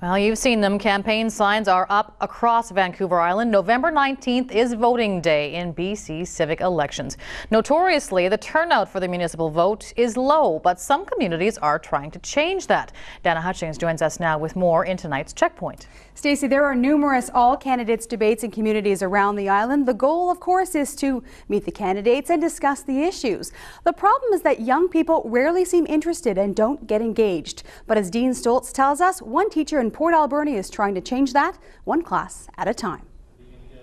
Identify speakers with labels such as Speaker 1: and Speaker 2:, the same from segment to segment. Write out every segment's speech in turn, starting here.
Speaker 1: Well, you've seen them. Campaign signs are up across Vancouver Island. November 19th is voting day in BC's civic elections. Notoriously, the turnout for the municipal vote is low, but some communities are trying to change that. Dana Hutchings joins us now with more in tonight's Checkpoint.
Speaker 2: Stacey, there are numerous all-candidates debates in communities around the island. The goal, of course, is to meet the candidates and discuss the issues. The problem is that young people rarely seem interested and don't get engaged. But as Dean Stoltz tells us, one teacher in Port Alberni is trying to change that, one class at a time.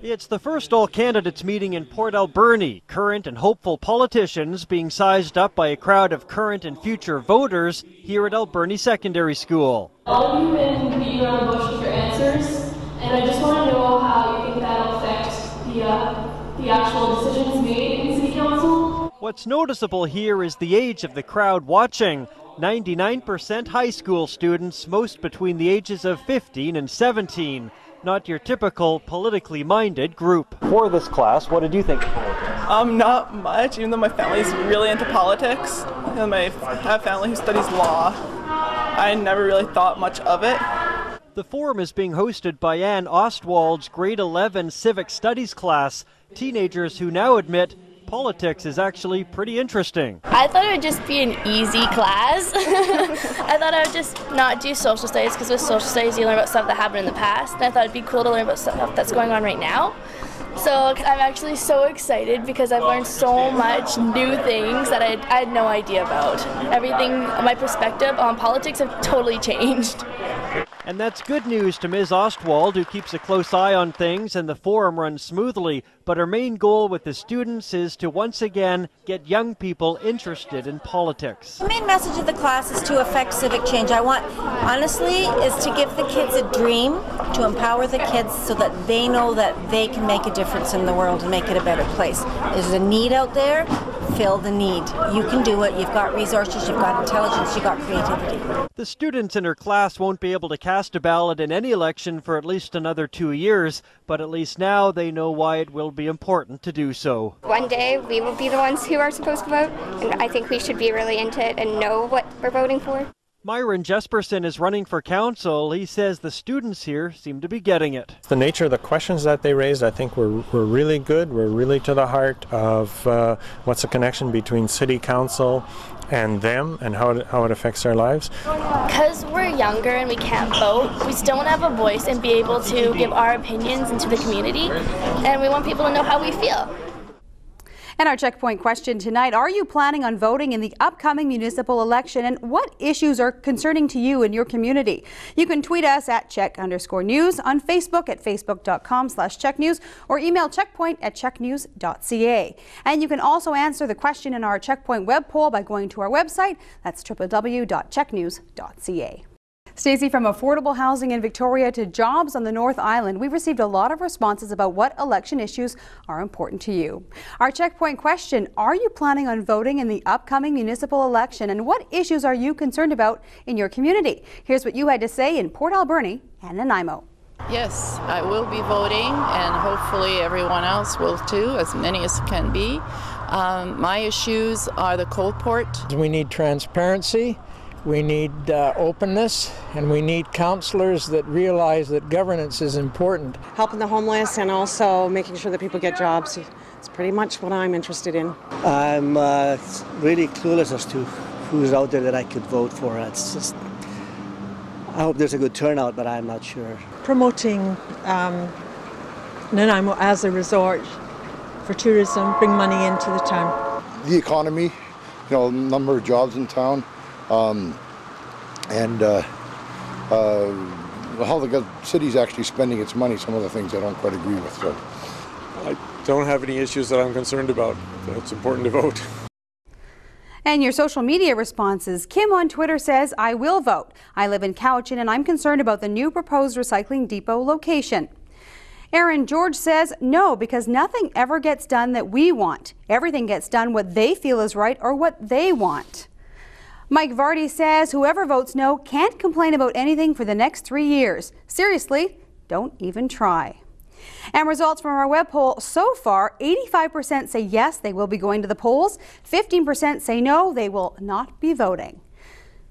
Speaker 3: It's the first all-candidates meeting in Port Alberni. Current and hopeful politicians being sized up by a crowd of current and future voters here at Alberni Secondary School.
Speaker 4: All of you have been beating around the bush with your answers, and I just want to know how you think that'll affect the actual decisions made in City Council.
Speaker 3: What's noticeable here is the age of the crowd watching. 99% high school students, most between the ages of 15 and 17. Not your typical politically minded group. For this class, what did you think of politics?
Speaker 5: Not much, even though my family's really into politics. And I have family who studies law. I never really thought much of it.
Speaker 3: The forum is being hosted by Ann Ostwald's grade 11 civic studies class. Teenagers who now admit politics is actually pretty interesting.
Speaker 6: I thought it would just be an easy class. I thought I would just not do social studies, because with social studies you learn about stuff that happened in the past, and I thought it'd be cool to learn about stuff that's going on right now. So I'm actually so excited because I've learned so much new things that I had no idea about. Everything, my perspective on politics have totally changed.
Speaker 3: And that's good news to Ms. Ostwald, who keeps a close eye on things and the forum runs smoothly. But her main goal with the students is to once again get young people interested in politics.
Speaker 7: The main message of the class is to affect civic change. I want, honestly, is to give the kids a dream, to empower the kids so that they know that they can make a difference in the world and make it a better place. There's a need out there, fill the need. You can do it. You've got resources, you've got intelligence, you've got creativity.
Speaker 3: The students in her class won't be able to cast a ballot in any election for at least another 2 years, but at least now they know why it will be important to do so.
Speaker 8: One day we will be the ones who are supposed to vote, and I think we should be really into it and know what we're voting for.
Speaker 3: Myron Jesperson is running for council. He says the students here seem to be getting it.
Speaker 9: The nature of the questions that they raised, I think, were really good. We're really to the heart of what's the connection between City Council and them and how it affects their lives.
Speaker 6: Because we're younger and we can't vote, we still want to have a voice and be able to give our opinions into the community, and we want people to know how we feel.
Speaker 2: And our Checkpoint question tonight, are you planning on voting in the upcoming municipal election, and what issues are concerning to you in your community? You can tweet us at check_news, on Facebook at facebook.com/checknews, or email checkpoint@checknews.ca. And you can also answer the question in our Checkpoint web poll by going to our website. That's www.checknews.ca. Stacey, from affordable housing in Victoria to jobs on the North Island, we've received a lot of responses about what election issues are important to you. Our Checkpoint question, are you planning on voting in the upcoming municipal election, and what issues are you concerned about in your community? Here's what you had to say in Port Alberni and Nanaimo.
Speaker 10: Yes, I will be voting, and hopefully everyone else will too, as many as can be. My issues are the coal port.
Speaker 11: We need transparency. We need openness, and we need councillors that realize that governance is important.
Speaker 12: Helping the homeless and also making sure that people get jobs. It's pretty much what I'm interested in.
Speaker 13: I'm really clueless as to who's out there that I could vote for. It's just, I hope there's a good turnout, but I'm not sure.
Speaker 14: Promoting Nanaimo as a resort for tourism, bring money into the town.
Speaker 15: The economy, number of jobs in town. How the city's actually spending its money, some of the things I don't quite agree with. So
Speaker 16: I don't have any issues that I'm concerned about. It's important to vote.
Speaker 2: And your social media responses. Kim on Twitter says, I will vote. I live in Cowichan and I'm concerned about the new proposed recycling depot location. Aaron George says no, because nothing ever gets done that we want. Everything gets done what they feel is right or what they want. Mike Vardy says whoever votes no can't complain about anything for the next 3 years. Seriously, don't even try. And results from our web poll so far, 85% say yes, they will be going to the polls. 15% say no, they will not be voting.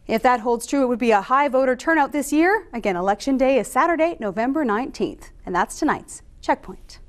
Speaker 2: If that holds true, it would be a high voter turnout this year. Again, Election Day is Saturday, November 19th. And that's tonight's Checkpoint.